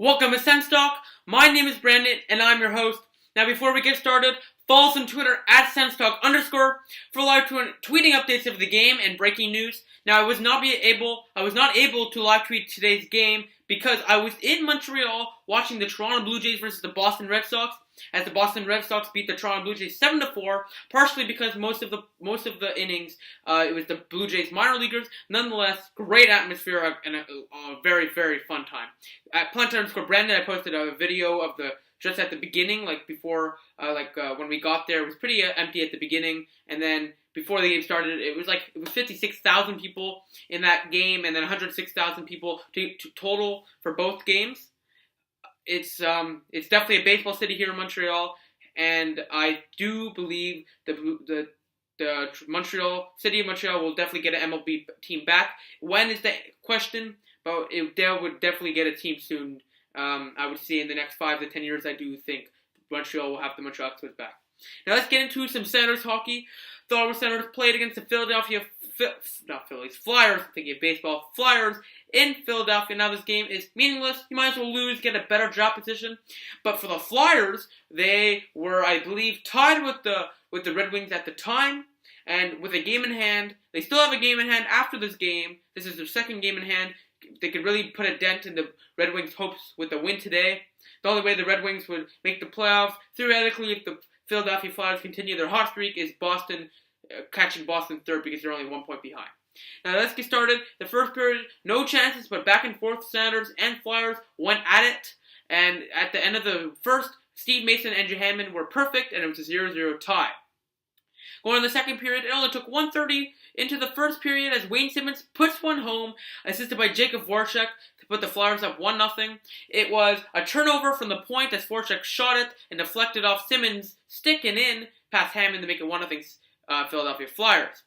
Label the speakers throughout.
Speaker 1: Welcome to SENS Talk. My name is Brandon, and I'm your host. Now, before we get started, follow us on Twitter at SENSTalk_ for live tweeting updates of the game and breaking news. Now, I was not able to live tweet today's game because I was in Montreal watching the Toronto Blue Jays versus the Boston Red Sox, as the Boston Red Sox beat the Toronto Blue Jays 7-4, partially because most of the innings it was the Blue Jays minor leaguers. Nonetheless, great atmosphere and a very, very fun time. At Punter_Brandon, I posted a video of just at the beginning, when we got there. It was pretty empty at the beginning, and then before the game started, it was 56,000 people in that game, and then 106,000 people to total for both games. It's definitely a baseball city here in Montreal, and I do believe the city of Montreal will definitely get an MLB team back. When is the question? But they would definitely get a team soon. I would say in the next 5 to 10 years, I do think Montreal will have the Montreal Expos back. Now let's get into some Senators hockey. The Ottawa Senators played against the Flyers. I'm thinking of baseball. Flyers in Philadelphia. Now this game is meaningless. You might as well lose, get a better draft position. But for the Flyers, they were, I believe, tied with the Red Wings at the time. And with a game in hand, they still have a game in hand after this game. This is their second game in hand. They could really put a dent in the Red Wings' hopes with the win today. The only way the Red Wings would make the playoffs, theoretically, if the Philadelphia Flyers continue their hot streak, is Boston catching Boston third because they're only 1 point behind. Now let's get started. The first period, no chances, but back and forth. Senators and Flyers went at it, and at the end of the first, Steve Mason and Andrew Hammond were perfect, and it was a 0-0 tie. Going to the second period, it only took 1:30 into the first period as Wayne Simmonds puts one home, assisted by Jacob Voracek, to put the Flyers up 1-0. It was a turnover from the point as Voracek shot it and deflected off Simmonds' stick and in past Hammond to make it 1-0 Philadelphia Flyers.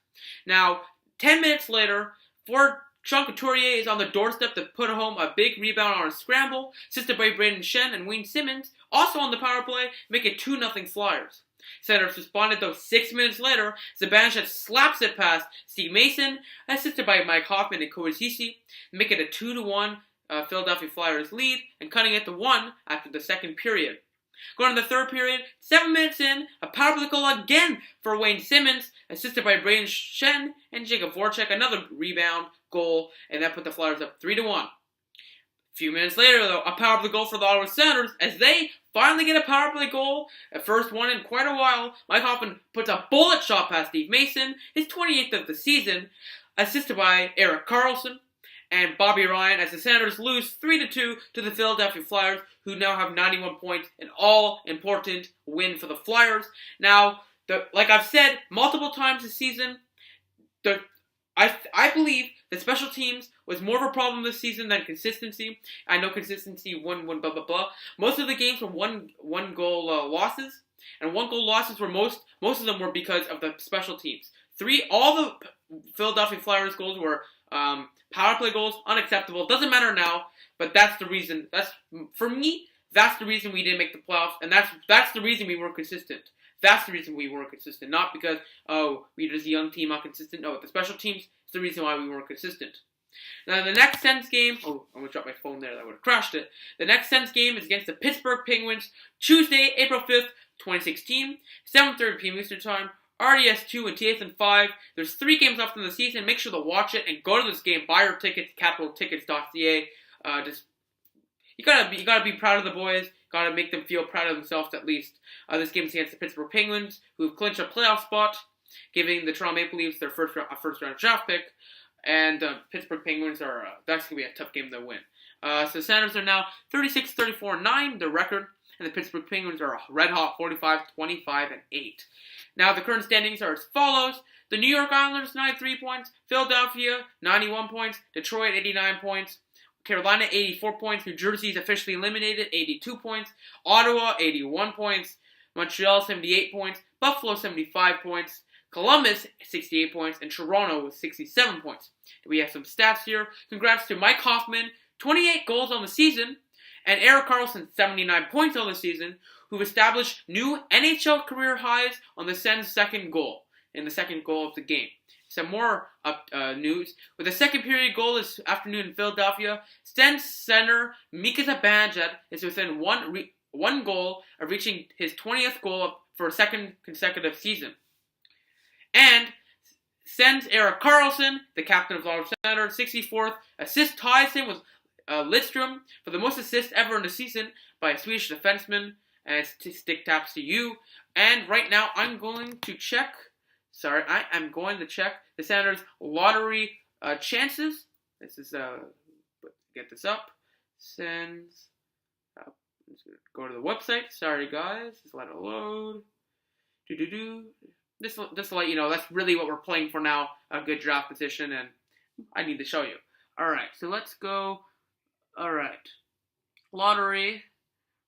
Speaker 1: Now, 10 minutes later, Sean Couturier is on the doorstep to put home a big rebound on a scramble, assisted by Brayden Schenn and Wayne Simmonds, also on the power play, make it 2-0 Flyers. Senators responded though 6 minutes later. Zibanejad slaps it past Steve Mason, assisted by Mike Hoffman and Cody Ceci, make it a 2-1 Philadelphia Flyers lead, and cutting it to 1 after the second period. Going to the third period, 7 minutes in, a power play goal again for Wayne Simmonds, assisted by Brayden Schenn and Jacob Voracek, another rebound goal, and that put the Flyers up 3-1. A few minutes later, though, a power play goal for the Ottawa Senators as they finally get a power play goal, a first one in quite a while. Mike Hoffman puts a bullet shot past Steve Mason, his 28th of the season, assisted by Erik Karlsson and Bobby Ryan, as the Senators lose 3-2 to the Philadelphia Flyers, who now have 91 points, an all-important win for the Flyers. Now, like I've said multiple times this season, I believe that special teams was more of a problem this season than consistency. I know consistency, one, blah, blah, blah. Most of the games were one goal losses, and 1 goal losses were most of them were because of the special teams. All the Philadelphia Flyers goals were power play goals, unacceptable. Doesn't matter now, but that's the reason. For me, that's the reason we didn't make the playoffs, and that's the reason we weren't consistent. That's the reason we weren't consistent, not because, we're just a young team, not consistent. No, the special teams is the reason why we weren't consistent. Now, the next SENS game, I'm going to drop my phone there, that would have crashed it. The next SENS game is against the Pittsburgh Penguins, Tuesday, April 5th, 2016, 7:30 p.m. Eastern Time, RDS 2 and TSN 5. There's 3 games left in the season. Make sure to watch it and go to this game. Buy your tickets, capitaltickets.ca. You gotta be proud of the boys. Gotta make them feel proud of themselves at least. This game is against the Pittsburgh Penguins, who have clinched a playoff spot, giving the Toronto Maple Leafs their first round draft pick. And Pittsburgh Penguins that's gonna be a tough game to win. So the Senators are now 36-34-9, the record, and the Pittsburgh Penguins are red hot 45-25-8. Now the current standings are as follows: the New York Islanders 93 points, Philadelphia 91 points, Detroit 89 points, Carolina 84 points, New Jersey is officially eliminated 82 points, Ottawa 81 points, Montreal 78 points, Buffalo 75 points, Columbus 68 points, and Toronto with 67 points. We have some stats here. Congrats to Mike Hoffman, 28 goals on the season, and Erik Karlsson, 79 points on the season, who've established new NHL career highs on the Sens' second goal, in the second goal of the game. some more news. With the second period goal this afternoon in Philadelphia, SENS center Mika Zibanejad is within one goal of reaching his 20th goal for a second consecutive season. And SENS Erik Karlsson, the captain of the Ottawa Senators, 64th assist, ties him with Lidstrom for the most assists ever in the season by a Swedish defenseman. And stick taps to you. And right now, I'm going to check. I am going to check the Senators' lottery chances. This is get this up. SENS. I'm just gonna go to the website. Sorry, guys. Just let it load. This will let you know that's really what we're playing for now. A good draft position, and I need to show you. All right, so let's go. All right, lottery.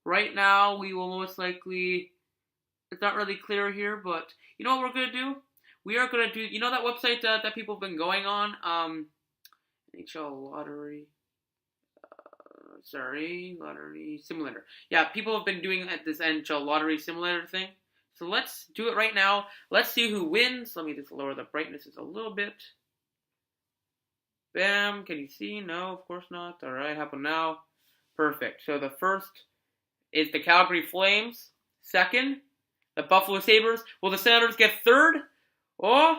Speaker 1: Right now, we will most likely. It's not really clear here, but you know what we're gonna do? We are gonna do. You know that website that people have been going on. NHL lottery. Lottery simulator. Yeah, people have been doing this NHL lottery simulator thing. So let's do it right now. Let's see who wins. Let me just lower the brightness a little bit. Bam. Can you see? No, of course not. All right, how about now? Perfect. So the first is the Calgary Flames. Second, the Buffalo Sabres. Will the Senators get third? Oh,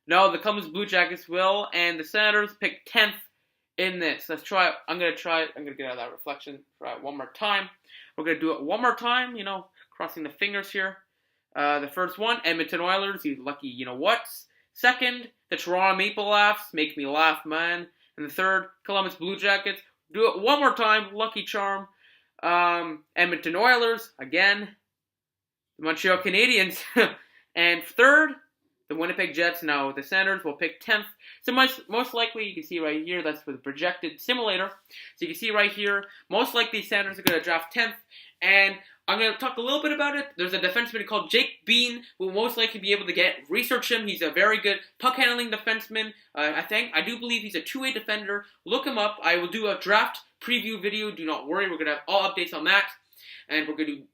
Speaker 1: no, the Columbus Blue Jackets will. And the Senators pick 10th in this. Let's try it. I'm going to get out of that reflection. Try it one more time. We're going to do it one more time, crossing the fingers here. The first one, Edmonton Oilers, you lucky you-know-whats. Second, the Toronto Maple Leafs, make me laugh, man. And the third, Columbus Blue Jackets. Do it one more time, lucky charm. Edmonton Oilers, again. The Montreal Canadiens. And third, the Winnipeg Jets. Now, the Senators will pick 10th. So most likely, you can see right here, that's for the projected simulator. So you can see right here, most likely Senators are going to draft 10th. And I'm going to talk a little bit about it. There's a defenseman called Jake Bean who will most likely be able to research him. He's a very good puck-handling defenseman. I do believe he's a two-way defender. Look him up. I will do a draft preview video. Do not worry. We're going to have all updates on that. And we're going to do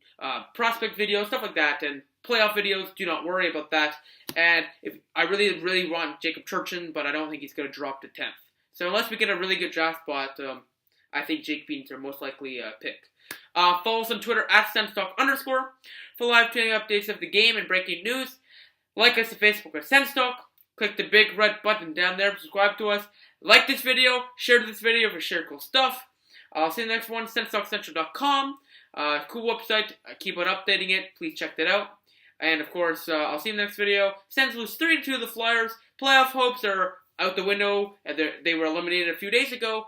Speaker 1: prospect videos, stuff like that. And playoff videos. Do not worry about that. And if I really, really want Jacob Turchin, but I don't think he's going to drop to 10th. So unless we get a really good draft spot, I think Jake Beans are most likely picked. Follow us on Twitter @SensTalk_ for live training updates of the game and breaking news. Like us on Facebook at SensTalk. Click the big red button down there. Subscribe to us. Like this video. Share this video for share cool stuff. I'll see you in the next one. SensTalkCentral.com. Cool website. I keep on updating it. Please check that out. And of course, I'll see you in the next video. Sens lose 3-2 to the Flyers. Playoff hopes are out the window. They were eliminated a few days ago.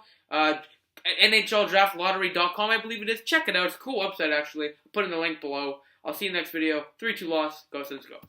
Speaker 1: NHLDraftLottery.com, I believe it is. Check it out. It's a cool website, actually. I'll put in the link below. I'll see you in the next video. 3-2 loss. Go Sens, go.